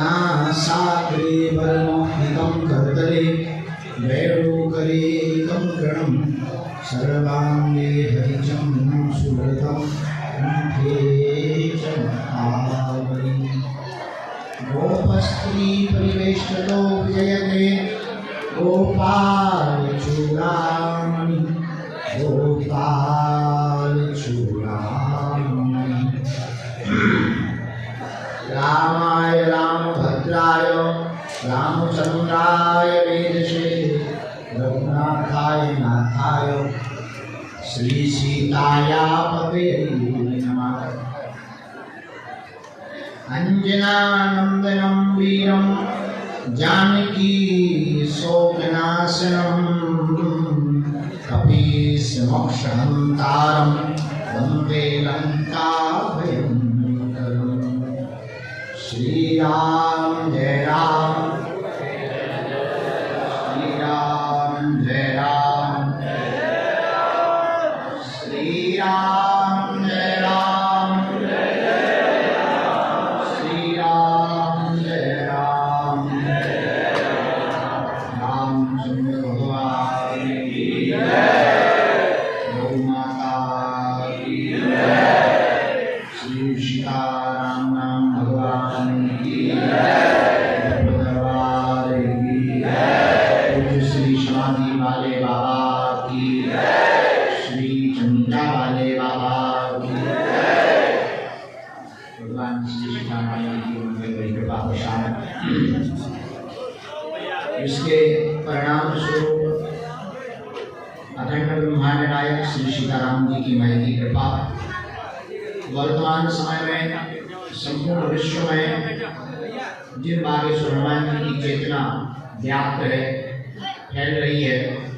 नासाग्रे वरनोहितं कर्तले वैरोकरेकं गणं सर्वाङ्गे हरिचं सुव्रतं कंठे च महाबली गोपस्त्री परिवेष्टतो विजयते गोपालचूडामणि गोपालचूडामणि रामाय रामभद्राय रामचंद्राय वेदसे रघुनाथाय नाथाय श्री सीताया पते नमः अंजनानंदनं वीरं जानकी शोकनाशनं कपीशमोक्षहन्तारं वन्दे लङ्काभयङ्करम् श्री राम जय राम श्री राम जय राम श्री राम जय राम श्री राम जय राम रामचंद्र भगवान की गौ माता की श्री सीताराम नाम भगवान की दरबार की पूज्य श्री समाधि वाले बाबा की श्री चंद्रा वाले बाबा की भगवान श्री सीताराम की उनके बड़ी कृपा प्रसाद इसके परिणाम स्वरूप अखंड ब्रह्मांड नायक श्री सीताराम जी की महती कृपा वर्तमान समय में संपूर्ण विश्व में जिन बागेश्वर हनुमान जी की चेतना व्याप्त है फैल रही है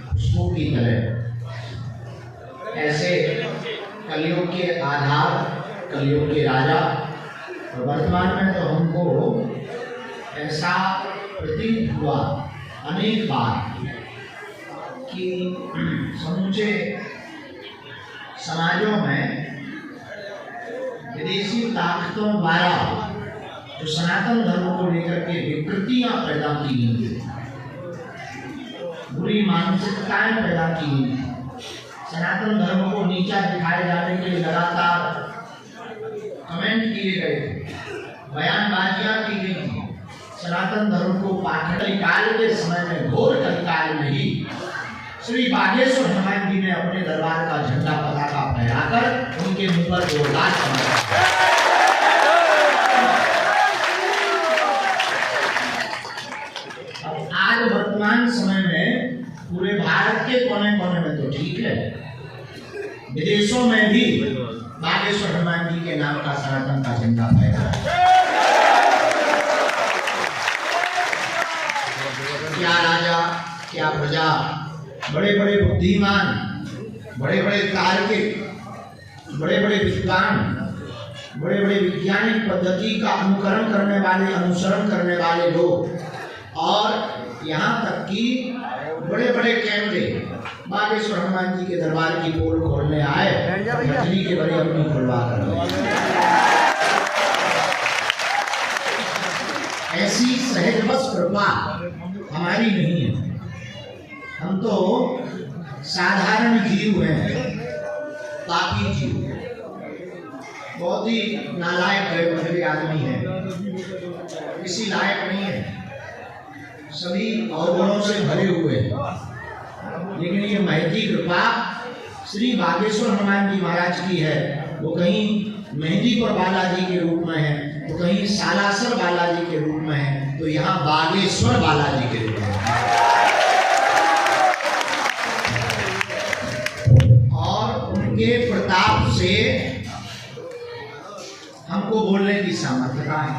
खुशबू की तरह ऐसे कलयुग के आधार कलयुग के राजा और वर्तमान में तो हमको ऐसा प्रतीत हुआ अनेक बार कि समूचे समाजों में विदेशी ताकतों द्वारा जो सनातन धर्म को लेकर के विकृतियां पैदा की गई, बुरी मानसिकताएं पैदा की गई, सनातन धर्म को नीचा दिखाए जाने के लिए लगातार कमेंट किए गए, बयानबाजियां की गई थी। सनातन धर्म को पाखंडी काल के समय में घोर कलिकाल में ही श्री बागेश्वर हनुमान जी ने अपने दरबार का झंडा पताका फहराकर उनके मुंह पर जोरदार चढ़ाया। अब आज वर्तमान समय में पूरे भारत के कोने कोने में तो ठीक है, विदेशों में भी बागेश्वर हनुमान जी के नाम का सनातन का झंडा फहरा। क्या राजा क्या प्रजा, बड़े बड़े बुद्धिमान, बड़े बड़े तार्किक, बड़े बड़े विद्वान, बड़े बड़े वैज्ञानिक पद्धति का अनुकरण करने वाले, अनुसरण करने वाले लोग, और यहाँ तक कि बड़े बड़े कैमरे बागेश्वर हनुमान जी के दरबार की पोल खोलने आए, मछली के बड़े अपनी खुलवा कर। ऐसी सहजवश कृपा हमारी नहीं है। हम तो साधारण जीव हैं, पापी जीव, बहुत ही नालायक है, मेरे आदमी है, किसी लायक नहीं है, सभी अवगुणों से भरे हुए हैं। लेकिन ये महती कृपा श्री बागेश्वर हनुमान जी महाराज की है। वो कहीं मेहंदीपुर बालाजी के रूप में है, तो कहीं सालासर बालाजी के रूप में है, तो यहाँ बागेश्वर बालाजी के रूप में है। के प्रताप से हमको बोलने की सामर्थ्यता है।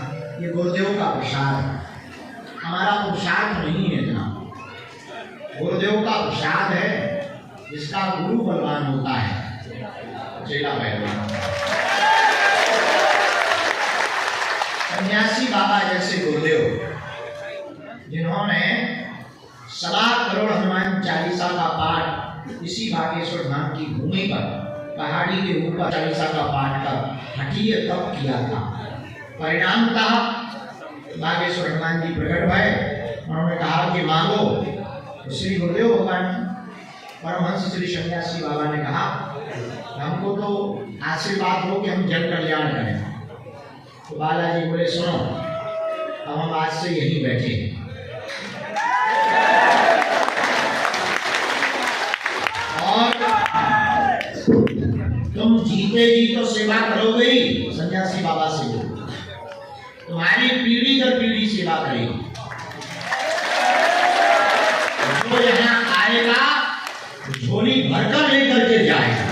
ये गुरुदेव का प्रसाद है, हमारा पुरुषार्थ नहीं है जनाब, गुरुदेव का प्रसाद है। जिसका गुरु बलवान होता है, चेला पहलवान। सन्यासी बाबा जैसे गुरुदेव, जिन्होंने 1.25 करोड़ हनुमान चालीसा का पाठ इसी बागेश्वर धाम की भूमि पर पहाड़ी के ऊपर चालीसा का पाठ कर हठीय तप किया था। परिणामतः नागेश्वर हनुमान जी प्रकट भय, उन्होंने कहा कि मांगो। तो श्री गुरुदेव भगवान परमहंस श्री सन्यासी बाबा ने कहा हमको तो आशीर्वाद हो कि हम जन कल्याण करें। तो बालाजी बोले सुनो, अब हम आज से यहीं बैठे हैं। और तुम जीते जी तो सेवा करोगे ही, सन्यासी बाबा से तुम्हारी पीढ़ी दर पीढ़ी सेवा करेगी। जो यहाँ आएगा झोली भरकर लेकर के जाएगा।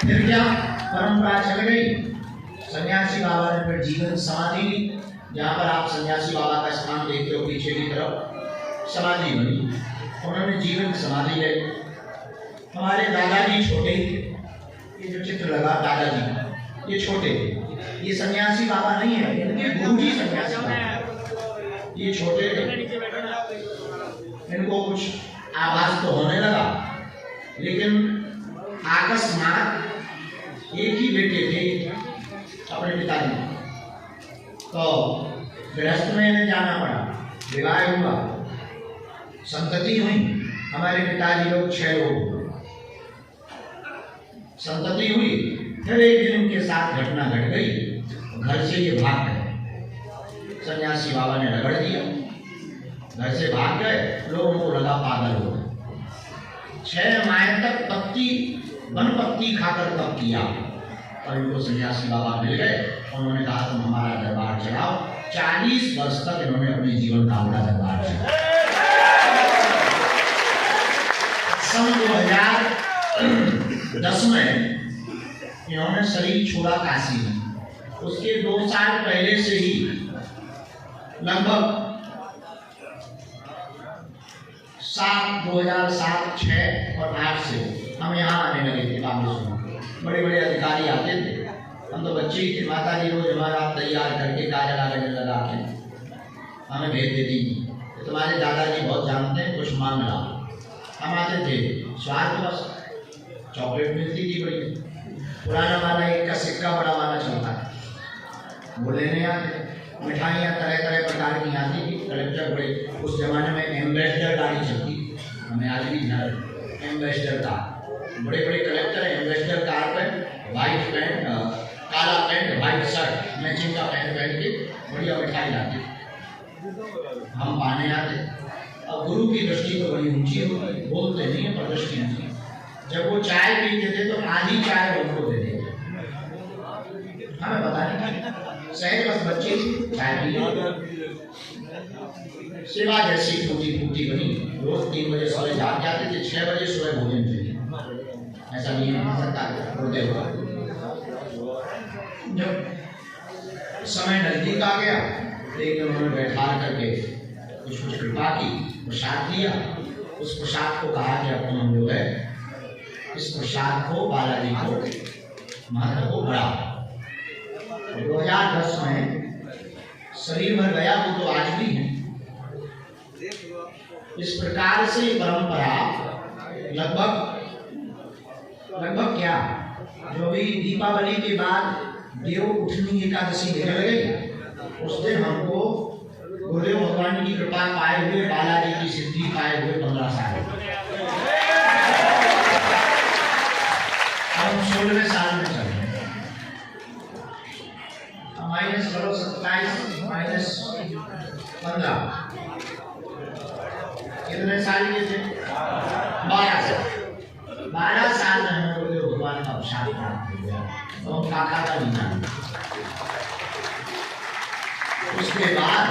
फिर क्या परंपरा चल गई, सन्यासी बाबा ने फिर जीवन समाधि ली। जहाँ पर आप सन्यासी बाबा का स्थान देखते हो पीछे की तरफ समाधि बनी, उन्होंने जीवन समाधि ले। हमारे दादाजी छोटे ही थे, ये जो चित्र लगा दादाजी ये छोटे थे, ये सन्यासी बाबा नहीं है, इनके गुरुजी सन्यासी बाबा, ये छोटे थे। इनको कुछ आभास तो होने लगा, लेकिन अकस्मात एक ही बेटे थे अपने पिताजी, तो गृहस्थ में इन्हें जाना पड़ा, विवाह हुआ, संतति हुई। हमारे पिताजी लोग 6 लोग, संतति हुई। फिर एक दिन उनके साथ घटना घट गई, घर से ये भाग गए। सन्यासी बाबा ने रगड़ दिया, घर से भाग गए, लोगों को लगा पागल हो गए। 6 माह तक वन पत्ती खाकर तप किया, और इनको सन्यासी बाबा मिल गए। उन्होंने कहा तुम हमारा दरबार चलाओ। 40 वर्ष तक इन्होंने अपने जीवन का बड़ा दरबार चलाया। सन 2010 में इन्होंने शरीर छोड़ा काशी में। उसके 2 साल पहले से ही लगभग 2007, 6 और 8 से हम यहाँ आने लगे थे। बागेश्वर बड़े बड़े अधिकारी आते थे, हम तो बच्चे ही थे। माता जी रोज हमारा तैयार करके काजल आगे लगा के हमें भेज देती थी। तुम्हारे दादाजी बहुत जानते हैं, कुछ मांग रहा। हम आते थे, स्वाद बस चॉकलेट मिलती थी बड़ी, पुराना वाला 1 का सिक्का बड़ा वाला चलता है, वो लेने आते। मिठाइयाँ तरह तरह प्रकार की आती थी। कलेक्टर बड़े, उस जमाने में एम्बेसडर गाड़ी चलती, हमें आज भी ध्यान, एम्बेसडर कार, बड़े बड़े कलेक्टर एम्बेसडर कार पर वाइट पैंट, काला पैंट, वाइट शर्ट, मैचिंग का पैंट पहन के बढ़िया मिठाई लाते, हम पाने आते। अब गुरु की दृष्टि तो बड़ी ऊंची होती, बोलते नहीं है पर दृष्टि ऊंची। जब वो चाय पीते थे तो आधी चाय उनको दे देते, हमें पता नहीं, सहज बस बच्चे चाय पी। सेवा जैसी टूटी फूटी बनी, रोज 3 बजे सोए जाग जाते थे, 6 बजे सुबह भोजन चाहिए, ऐसा नहीं हो सकता होते हुआ। जब समय नजदीक आ गया, एक दिन उन्होंने बैठा करके कुछ कृपा की, प्रसाद दिया। उस प्रसाद को कहा कि अब तुम जो है इस प्रसाद को बालाजी को महत्व को बढ़ा। 2010 में शरीर भर गया, वो तो आज भी है। इस प्रकार से परंपरा लगभग क्या, जो भी दीपावली के बाद देव उठनी एकादशी निकल गई, उस दिन हमको गुरुदेव भगवान की कृपा पाए हुए, बालाजी की सिद्धि पाए हुए 15 साल, हम 16वें साल में चल रहे हैं। -27 कितने साल के थे? 12 साल। 12 साल में हमें गुरुदेव भगवान का प्रसाद प्राप्त हो गया, तो हम काका का भी नाम। उसके बाद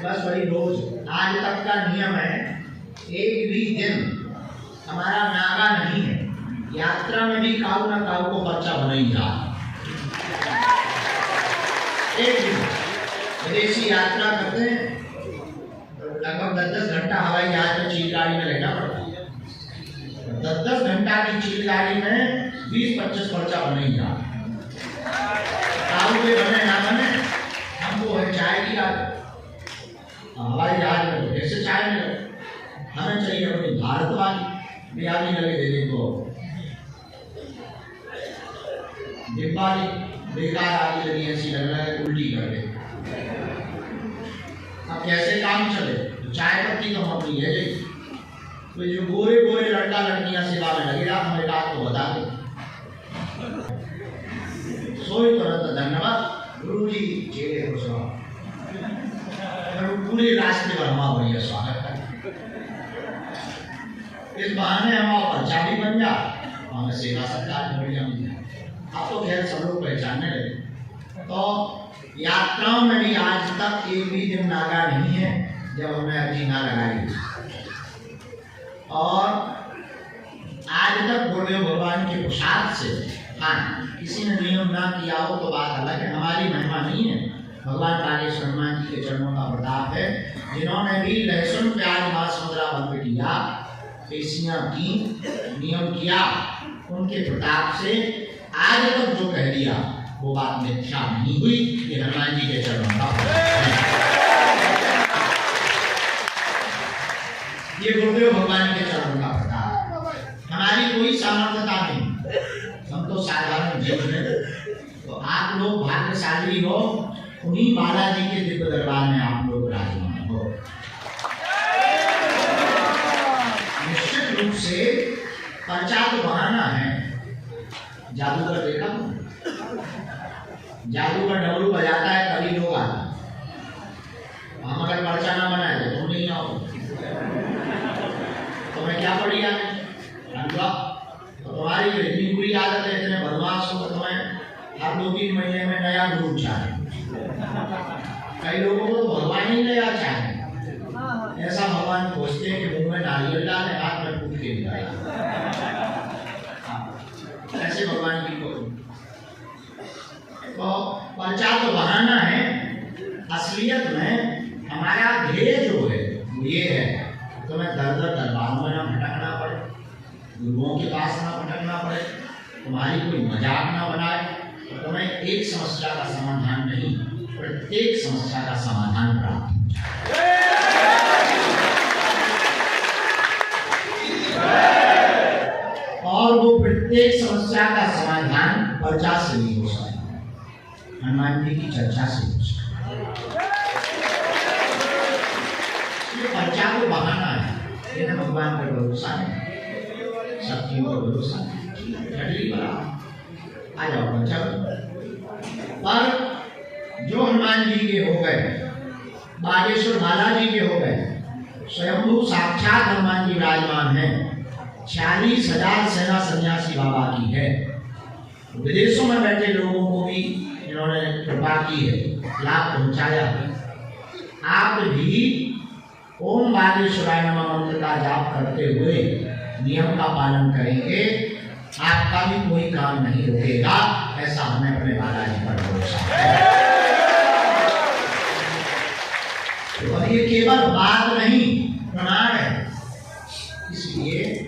बस वही रोज, आज तक का नियम है, एक भी दिन हमारा नागा नहीं है। यात्रा में भी काऊ ना काऊ को पर्चा बना ही रहा। एक दिन विदेशी यात्रा करते हैं, लगभग 10-10 घंटा हवाई जहाज में चील गाड़ी में रहना पड़ता है। 10-10 घंटा की चील गाड़ी में 20-25 पर्चा बने ही रहा। काऊ के बने ना बने, हमको है चाय की आदत, हवाई जहाज में तो ऐसे चाय मिले, हमें चाहिए अपनी भारत वाली बिहारी लगे दे दे तो डिब्बा बेकार आग लगी, ऐसी लग रहा है उल्टी कर दे। अब कैसे काम चले? तो चाय पत्ती तो अपनी है जी, तो जो गोरे गोरे लड़का लड़कियां सेवा में लगेगा, हमें बात तो बता दे। सोई तुरंत धन्यवाद गुरु जी, चेहरे को सुना पूरे रास्ते पर हमारा बढ़िया स्वागत है। इस बहाने हमारा पर्चा भी बन जा, हमें सेवा सत्कार बढ़िया मिल जाए। अब तो खैर सब लोग पहचानने लगे। तो यात्राओं में भी आज तक एक भी दिन नागा नहीं है जब हमने अर्जी ना लगाई, और आज तक गुरुदेव भगवान के प्रसाद से, हाँ किसी ने नियम ना किया हो तो बात अलग है, हमारी महिमा नहीं है, भगवान बागेश्वर हनुमान जी के चरणों का प्रताप है। जिन्होंने भी लहसुन प्याज मांस मुद्रा बंद किया, पेशियां की, नियम किया, उनके प्रताप से आज तक जो कह दिया वो बात मिथ्या नहीं हुई। ये हनुमान जी के चरणों का ये गुरुदेव भगवान के चरणों का प्रताप। हमारी कोई सामर्थ्यता नहीं, हम तो साधारण जीव हैं। तो आप लोग भाग्यशाली हो, उन्हीं बालाजी के दिव्य दरबार में आप लोग विराजमान हो। निश्चित रूप से पर्चा तो बहाना है। जादूगर देखा तो, जादूगर डमरू बजाता है तभी लोग आते हैं। हम अगर पर्चा ना बनाए तो तुम नहीं आओ, तुम्हें क्या पड़ी है? तो तुम्हारी इतनी बुरी आदत है, इतने बदमाश हो, तुम्हें हर 2-3 महीने में नया गुरु चाहिए। कई लोगों को तो भगवान ही नया चाहिए। ऐसा भगवान खोजते हैं कि मुंह में नारियल डाले, हाथ में फूट के निकाले। ऐसे भगवान की को तो पर्चा तो बहाना है। असलियत में हमारा ध्येय जो है वो ये है, तुम्हें दर दर दरबारों में ना भटकना पड़े, गुरुओं के पास ना भटकना पड़े, तुम्हारी कोई मजाक ना बनाए, तुम्हें एक समस्या का समाधान नहीं, प्रत्येक समस्या का समाधान प्राप्त हो जाए। और वो प्रत्येक समस्या का समाधान पर्चा से नहीं हो सकता, हनुमान जी की चर्चा से हो सकता। ये पर्चा को बहाना है, लेकिन भगवान पर भरोसा नहीं, शक्तियों पर भरोसा नहीं। आ जाओ पर्चा पर जो हनुमान जी के हो गए, बागेश्वर बालाजी के हो गए, स्वयंभू साक्षात हनुमान जी विराजमान है। 40,000 सेना सन्यासी बाबा की है। विदेशों में बैठे लोगों को भी इन्होंने कृपा की है, लाभ पहुंचाया। आप भी ओम बागेश्वराय नमः मंत्र का जाप करते हुए नियम का पालन करेंगे, आपका भी कोई काम नहीं रुकेगा। ऐसा हमें अपने बालाजी पर भरोसा है। तो ये केवल बात नहीं, प्रमाण है। इसलिए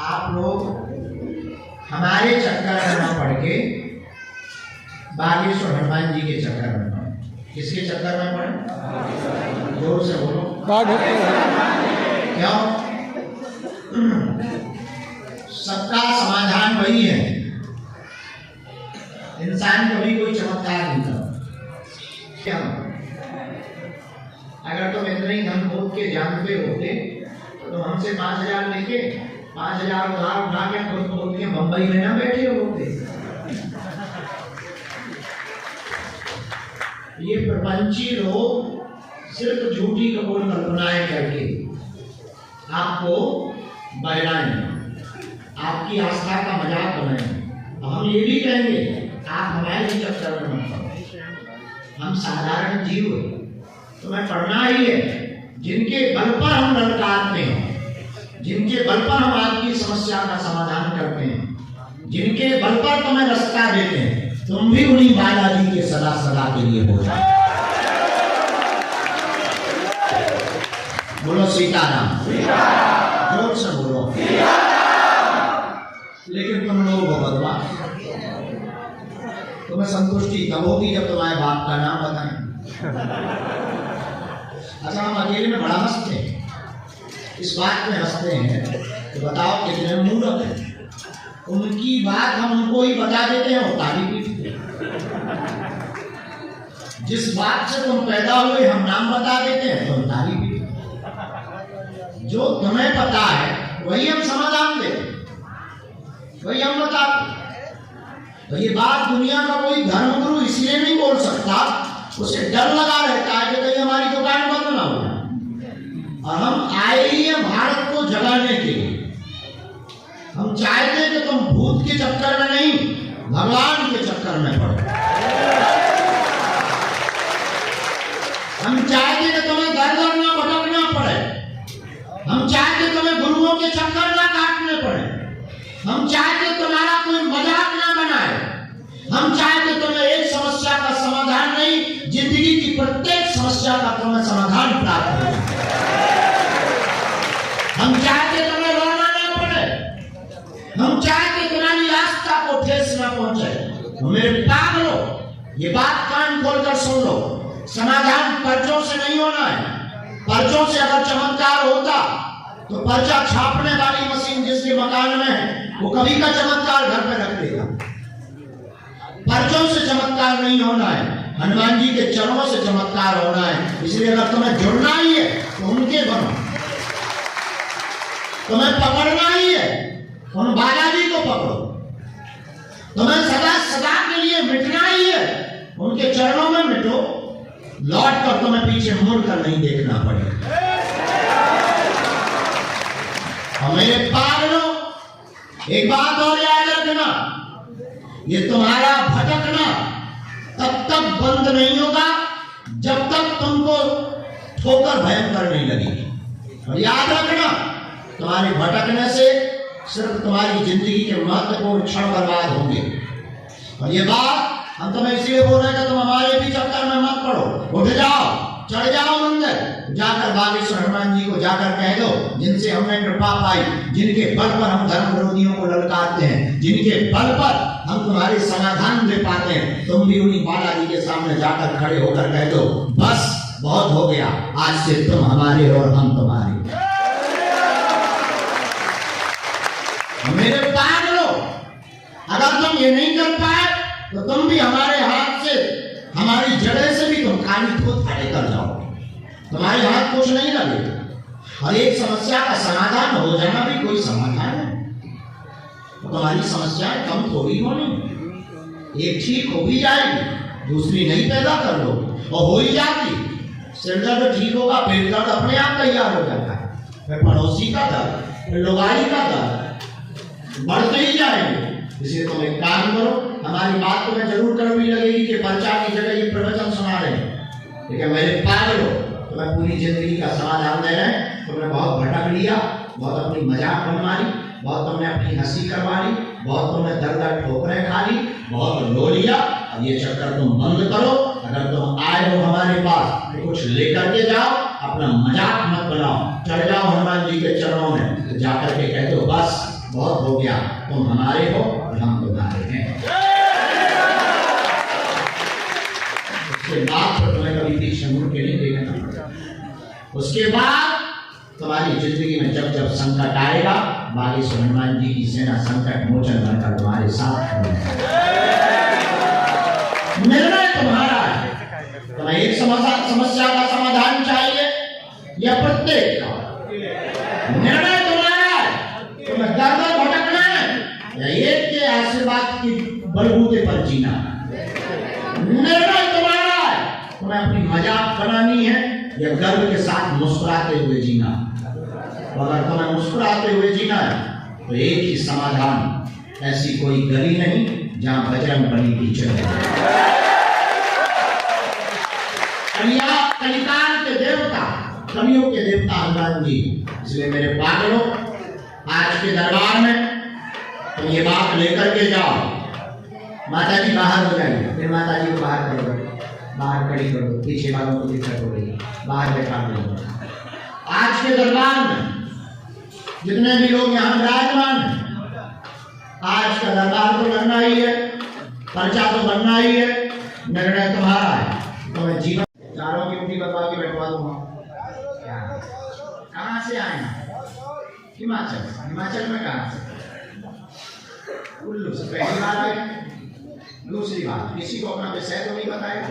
आप लोग हमारे चक्कर में न पड़ के बागेश्वर हनुमान जी के चक्कर में पड़े। किसके चक्कर में पड़े? जोर से बोलो। क्यों? सबका समाधान वही है। इंसान कभी कोई चमत्कार नहीं करता। क्या अगर तुम इतने ही धन खोद के जानते होते तो हमसे 5,000 लेके 5,000 उधार उठा के खुद खोद के मुंबई में ना बैठे होते। ये प्रपंची लोग सिर्फ झूठी कपोल कल्पनाएं करके आपको बहलाएं, आपकी आस्था का मजाक बनाएं। हम ये भी कहेंगे आप हमारे चक्कर में मत पड़ो, हम साधारण जीव, तुम्हें पढ़ना ही है। जिनके बल पर हम ललकारते हैं, जिनके बल पर हम आपकी समस्या का समाधान करते हैं, जिनके बल पर तुम्हें रास्ता देते हैं, तुम भी उन्हीं बालाजी के सदा सदा के लिए हो जाओ। बोलो सीताराम, जोर से बोलो। लेकिन तुम लोग हो बदमाश, तुम्हें संतुष्टि तब होगी जब तुम्हारे बाप का नाम बताएं। अच्छा, हम अकेले में बड़ा हंसते हैं, इस बात में हंसते हैं तो बताओ कितने मूर्ख हैं। उनकी बात हम उनको ही बता देते हैं और ताली पीटते हैं। जिस बात से तुम पैदा हुए हम नाम बता देते हैं, तुम तारीफ भी। जो तुम्हें पता है वही हम समाधान देते, वही हम बताते। तो ये बात दुनिया का कोई धर्मगुरु इसलिए नहीं बोल सकता, उसे डर लगा रहता है कि कहीं हमारी दुकान बंद ना हो जाए। और हम आए ही हैं भारत को जगाने के लिए। हम चाहते हैं कि तुम भूत के चक्कर में नहीं, भगवान के चक्कर में पड़ो। हम चाहते कि तुम्हें दर दर ना भटकना पड़े। हम चाहते तुम्हें गुरुओं के चक्कर ना काटने पड़े। हम चाहते तुम्हारा कोई मजाक ना बनाए। हम चाहते तुम्हें एक समस्या का समाधान नहीं, जिंदगी की प्रत्येक समस्या का तुम्हें समाधान प्राप्त हो। हम चाहते तुम्हें रोना ना पड़े। हम चाहते तुम्हारी आस्था को ठेस ना पहुंचे। मेरे पागलों, ये बात कान खोलकर सुन लो। समाधान पर्चों से नहीं होना है। पर्चों से अगर चमत्कार होता तो पर्चा छापने वाली मशीन जिसके मकान में है वो कभी का चमत्कार घर पे रख देगा। पर्चों से चमत्कार नहीं होना है, हनुमान जी के चरणों से चमत्कार होना है। इसलिए अगर तुम्हें जुड़ना ही है तो उनके बनो। तुम्हें पकड़ना ही है उन बालाजी को पकड़ो। तुम्हें सदा सदा के लिए मिटना ही है उनके चरणों में मिटो। लौट कर तुम्हें पीछे मुड़कर नहीं देखना पड़ेगा। मेरे पागलों, एक बात और याद रखना, ये तुम्हारा भटकना तब तक बंद नहीं होगा जब तक तुमको ठोकर भयंकर नहीं लगेगी। और याद रखना, तुम्हारे भटकने से सिर्फ तुम्हारी जिंदगी के महत्वपूर्ण क्षण बर्बाद होंगे। और ये बात हम तुम्हें इसलिए बोल रहे हैं कि तुम हमारे भी चक्कर में मत पड़ो। उठ जाओ, चढ़ जाओ मंदिर, जाकर बागेश्वर हनुमान जी को जाकर कह दो, जिनसे हमने कृपा पाई, जिनके बल पर हम धर्म विरोधियों को ललकारते हैं, जिनके बल पर हम तुम्हारे समाधान दे पाते हैं, तुम भी उन्हीं बालाजी के सामने जाकर खड़े होकर कह दो, बस बहुत हो गया, आज से तुम हमारे और हम तुम्हारे। मेरे पागलों, अगर तुम ये नहीं कर पाए तो तुम भी हमारे हाथ से, हमारी जड़े से भी तुम खाली खुद हटे कर जाओ। तुम्हारे हाथ कुछ नहीं लगेगा। और एक समस्या का समाधान हो जाना भी कोई समाधान है। तो तुम्हारी समस्याएं कम थोड़ी होनी। एक ठीक हो भी जाएगी, दूसरी नहीं पैदा कर लो, और हो ही जाती। सिर दर्द ठीक होगा, पेट दर्द अपने आप तैयार हो जाता है, फिर पड़ोसी का दर्द, फिर लोगाई का दर्द बढ़ते ही जाएंगे। इसलिए तुम एक काम करो, हमारी बात तुम्हें जरूर कड़वी लगेगी कि पर्चा की जगह ये प्रवचन सुना रहे हैं, लेकिन मेरे पागलों, तुम्हें पूरी जिंदगी का समाधान दे रहे हैं। तुमने बहुत भटक लिया, बहुत अपनी मजाक बनवा ली, बहुत तुमने अपनी हंसी करवा ली, बहुत तुमने दर दर ठोकरें खा ली, बहुत रो लिया। अब ये चक्कर तुम बंद करो। अगर तुम आए हो हमारे पास तो कुछ लेकर के जाओ, अपना मजाक मत बनाओ। चढ़ जाओ हनुमान जी के चरणों में, तो जाकर के कह दो, बस बहुत हो गया, तुम हमारे हो और हम तुम्हारे हैं। उसके बाद तो तुम्हें कभी पीछे मुड़ के नहीं देखना। उसके बाद तुम्हारी जिंदगी में जब जब संकट आएगा, बागेश्वर हनुमान जी की सेना संकट मोचन बनकर तुम्हारे साथ निर्णय तुम्हारा है। तुम्हें एक समस्या का समाधान चाहिए या प्रत्येक का निर्णय तुम्हारा है। तुम्हें दर दर भटकना है या एक के आशीर्वाद की बलबूते पर जीना, निर्णय तुम्हारा है। तुम्हें अपनी मजाक बनानी है या गर्व के साथ मुस्कुराते हुए जीना। अगर तुम्हें मुस्कुराते हुए जीना है तो एक ही समाधान, ऐसी कोई गली नहीं जहां बजरंग बली की जगह। कलिकाल के देवता, कलियों के देवता हनुमान जी। इसलिए मेरे पागलों, आज के दरबार में तुम ये बात लेकर के जाओ। माता जी बाहर हो जाएंगे, फिर माता जी को बाहर कर दो, बाहर खड़ी कर दो, पीछे वालों को दिक्कत हो रही है, बाहर बैठा दो। आज के दरबार में जितने भी लोग यहाँ विराजमान हैं, आज का दरबार तो बनना ही है, पर्चा तो बनना ही है, निर्णय तुम्हारा है। तुम्हें जीवन चारों की उंगली बता के बैठवा दूंगा। कहाँ से आए हैं? हिमाचल। हिमाचल में कहाँ से? कुल्लू से। पहली बार आए? दूसरी बात, किसी को अपना विषय तो नहीं बताया,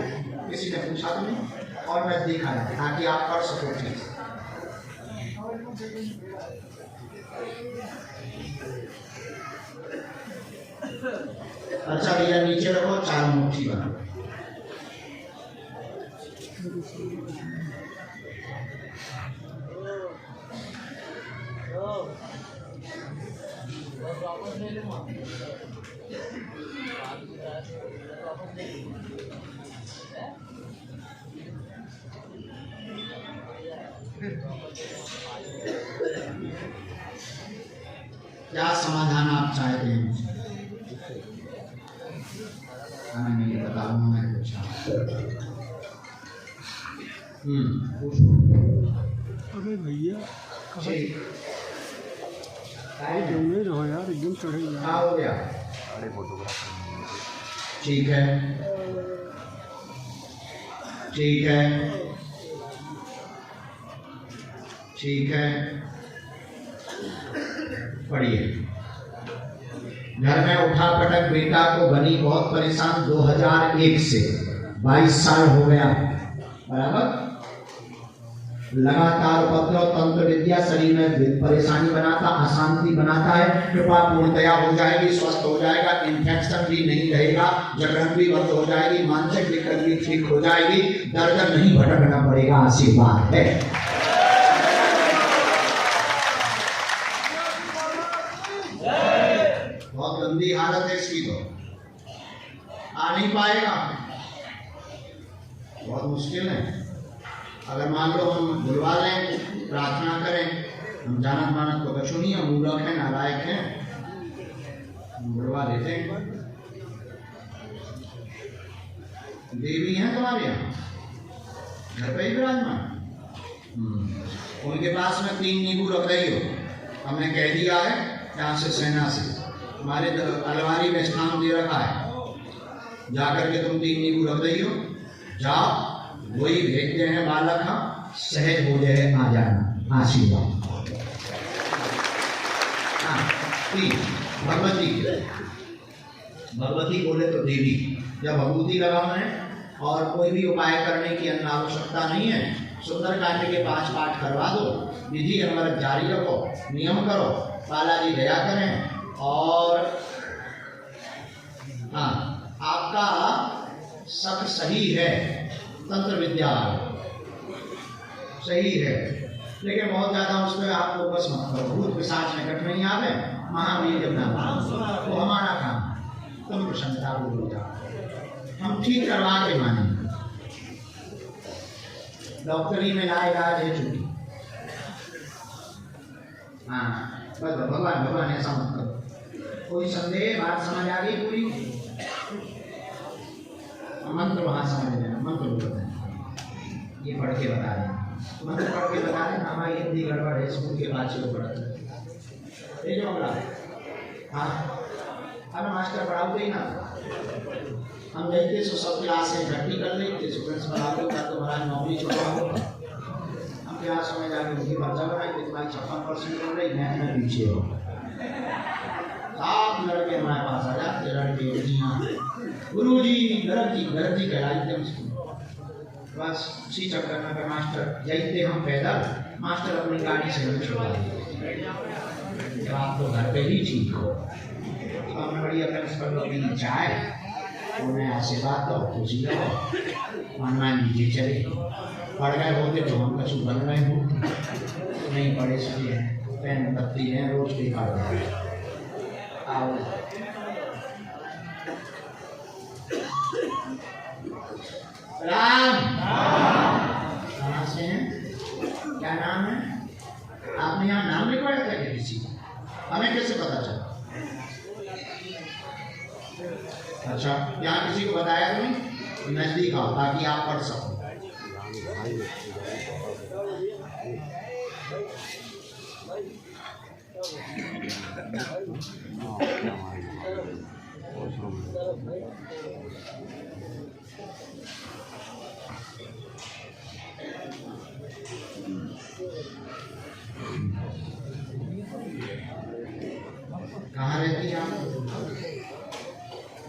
किसी ने पूछा तो नहीं, और मैं दिखा है ताकि आप पढ़ सको ठीक से। अच्छा भैया नीचे रखो, 4 मुट्ठी बनाओ। क्या समाधान आप चाहते हैं? मैं नहीं बताऊंगा, मैं कुछ अरे भैया ठीक नहीं रहो यार, एकदम चढ़े हो गया। ठीक है, ठीक है, ठीक है, पढ़िए। घर में उठा पटक बेटा को बनी बहुत परेशान, 2001 से 22 साल हो गया, बराबर। लगातार उपद्रव, तंत्र विद्या शरीर में परेशानी बनाता, अशांति बनाता है। कृपा पूर्णतया हो जाएगी, स्वस्थ हो जाएगा, इन्फेक्शन भी नहीं रहेगा, जकड़न भी बंद हो जाएगी, मानसिक दिक्कत भी ठीक हो जाएगी, दर दर नहीं भटकना पड़ेगा। आशीर्वाद है। बहुत गंदी हालत है इसकी, तो आ नहीं पाएगा, बहुत मुश्किल है। अगर मान लो हम बुलवा लें, प्रार्थना करें, हम जानत मानत तो कछु नहीं है, मूर्ख है, नालायक है, हम बुलवा लेते हैं। देवी हैं तुम्हारे यहाँ घर पे ही विराजमान, उनके पास में 3 नींबू रख रही हो, हमने कह दिया है यहाँ से सेना से, हमारे अलमारी में स्थान दे रखा है, जाकर के तुम 3 नींबू रख रही हो, जाओ, वही भेजते हैं बालक, हम सहज हो जाए, आ जाना। आशीर्वाद। भगवती, भगवती बोले तो देवी, जब भगवती लगाना है और कोई भी उपाय करने की आवश्यकता नहीं है, सुंदरकांड के 5 पाठ करवा दो, विधि अमृत जारी रखो, नियम करो, बालाजी दया करें। और हाँ, आपका सब सही है, तंत्र विद्या सही है, लेकिन बहुत ज्यादा उस पर आप फोकस मत करो। भूत पिशाच निकट नहीं आवे, महावीर जब नाम वो हमारा काम, तुम प्रसन्नता हो जाओ, हम ठीक करवा के मानेंगे। डॉक्टरी में इलाज है छुट्टी। हाँ बस भगवान भगवान ऐसा मत करो। कोई संदेह, बात समझ आ गई पूरी? मंत्र वहां समझ लेना, मंत्र बताए, ये पढ़ के बता रहे हैं, मंत्र पढ़ के बता रहे हैं। हमारी हिंदी गड़बड़ है, स्कूल के बाद से पढ़ते ये जो अगला। हाँ अरे मास्टर पढ़ाओगे ही ना, हम देखते सो सब क्लास से इकट्ठी कर लेते, स्टूडेंट्स पढ़ाते का तो हमारा नौकरी छुपा हो, हम क्लास में जाके उनकी पर्चा बनाई कि तुम्हारी 56% हो रही, मैथ में पीछे हो। आप लड़के हमारे पास आ जाते, लड़के गुरुजी गरजी कहलाते उसको। बस उसी चक्कर में मास्टर जाते हम पैदल, मास्टर अपनी गाड़ी से हमें छुड़ा देते। जब आप तो घर पे ही ठीक हो, तो हमने बढ़िया प्रिंसिपल को पीनी चाय, उन्हें आशीर्वाद दो, खुशी लो, हनुमान जी जी चले। पढ़ गए होते तो हम कछु बन रहे होते, नहीं पढ़े सके हैं, पेन पत्ती हैं, रोज के पढ़ रहे। आओ राम, कहाँ से हैं? क्या नाम है? आपने यहाँ नाम लिखवाया था क्या किसी का? हमें कैसे पता चला? अच्छा, यहाँ किसी को बताया तो नहीं? नजदीक आओ ताकि आप पढ़ सको। कहाँ रहती हैं आप?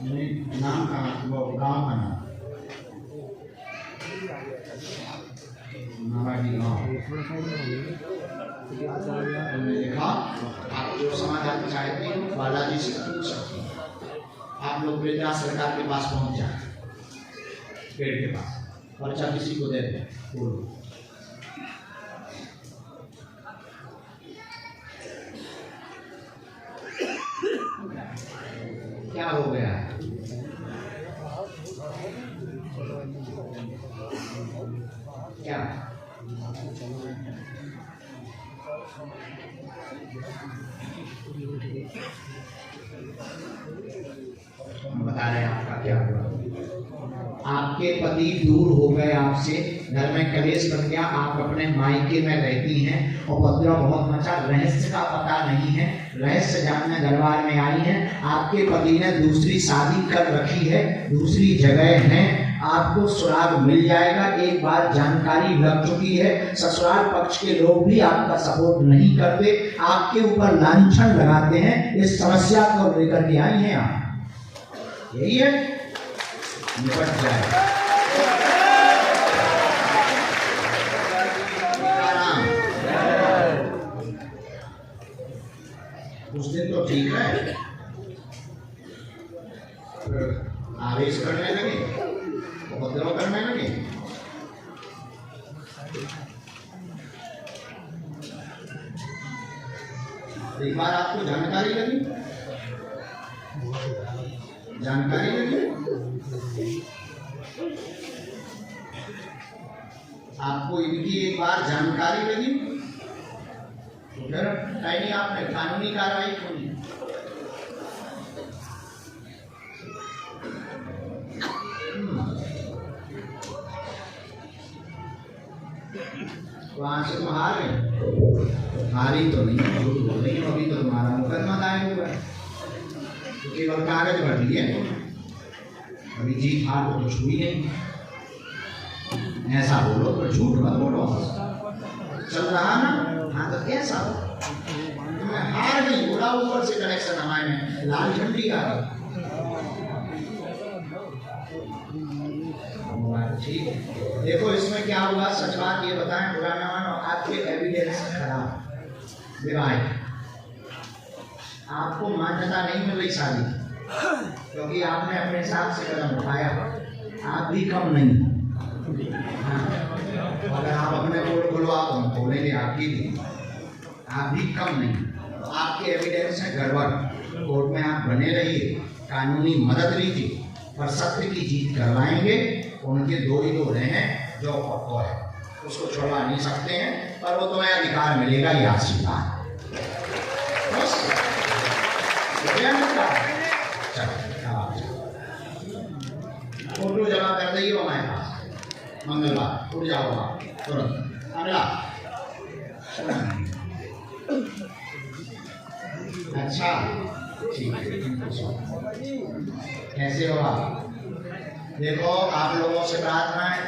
नाम का वो गाँव का नाम नाराजी गाँव। हमने लिखा आप जो समाधान चाहते हैं बालाजी से पूछ सकते हैं। आप लोग वृद्धा सरकार के पास पहुंच जाए, पेड़ के पास, पर्चा किसी को दे दे, बोलो क्या हो गया है? क्या हम बता रहे हैं आपका क्या हुआ। आपके पति दूर हो गए आपसे, घर में कलेश बन गया, आप अपने मायके में रहती हैं, उपद्रव बहुत मचा, रहस्य का पता नहीं है, रहस्य जानने दरबार में आई हैं, आपके पति ने दूसरी शादी कर रखी है, दूसरी जगह है, आपको सुराग मिल जाएगा। एक बार जानकारी लग चुकी है, ससुराल पक्ष के लोग भी आपका सपोर्ट नहीं करते, आपके ऊपर लांछन लगाते हैं। इस समस्या को लेकर के आई हैं आप, यही है, निपट जाए। उस दिन तो ठीक है, आवेश करने लगे, उपद्रव करने लगे। एक बार आपको जानकारी लगी, आपको इनकी एक बार जानकारी लगी तो फिर नहीं, आपने कानूनी कार्रवाई क्यों नहीं? वहां से तुम हार गए? हारी तो नहीं, झूठ बोल रही हो, अभी तो तुम्हारा मुकदमा दायर हुआ है, तो केवल कागज भर लिए, अभी जीत हार को तो छुई नहीं। ऐसा बोलो तो झूठ मत बोलो, चल रहा ना, हाँ तो कैसा मैं हार गई, बोला ऊपर से कनेक्शन हमारे में लाल झंडी आ गई। ठीक है, देखो इसमें क्या हुआ, सच बात ये बताएं, बुरा ना मानो, आपके एविडेंस खराब, विवाहित, आपको मान्यता नहीं मिल रही शादी, क्योंकि आपने अपने हिसाब से कदम उठाया, आप भी कम नहीं। हाँ, अगर आप अपने पोल खुलवा तो हम खोलेंगे आपकी भी, आप भी कम नहीं। आपके एविडेंस है गड़बड़, कोर्ट में आप बने रहिए, कानूनी मदद लीजिए, पर सत्य की जीत करवाएंगे। उनके दो ही दो रहे हैं, जो पक्को है उसको छोड़वा नहीं सकते हैं, पर वो तुम्हें अधिकार मिलेगा, ये आशीर्वाद। फोटो जमा कर देगी वो हमारे पास, मंगलवार उठ जाओगा तुरंत। अगला, अच्छा ठीक है, कैसे हो आप? देखो आप लोगों से प्रार्थना है,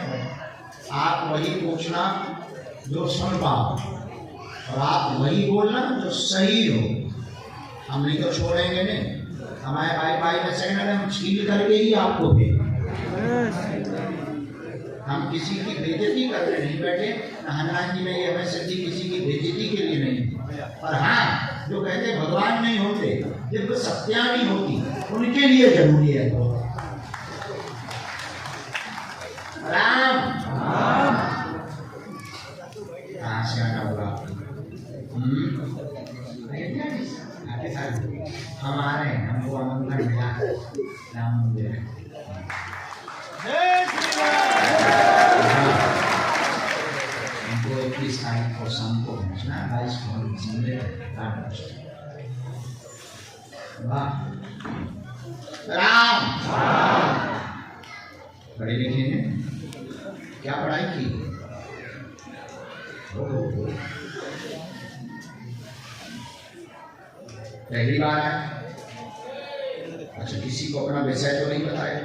आप वही पूछना जो सुन पाओ, और आप वही बोलना जो सही हो। हम नहीं तो छोड़ेंगे नहीं, हमारे भाई भाई में से हम छील करके ही आपको दे, हम किसी की बेइज्जती करने नहीं बैठे। हनुमान जी ने ये हमें सिद्धि किसी की बेइज्जती के लिए नहीं, पर हाँ जो कहते भगवान नहीं होते, जब सत्या नहीं होती, उनके लिए जरूरी है। तो राम कहाँ से आना होगा? हम आ रहे हैं, हमको आमंत्रण मिला राम मंदिर। हमको 21 तारीख को शाम को पहुँचना है, 22 को संडे राम पढ़े लिखे हैं, क्या पढ़ाई की? पहली बार है? अच्छा, किसी को अपना विषय तो नहीं बताया?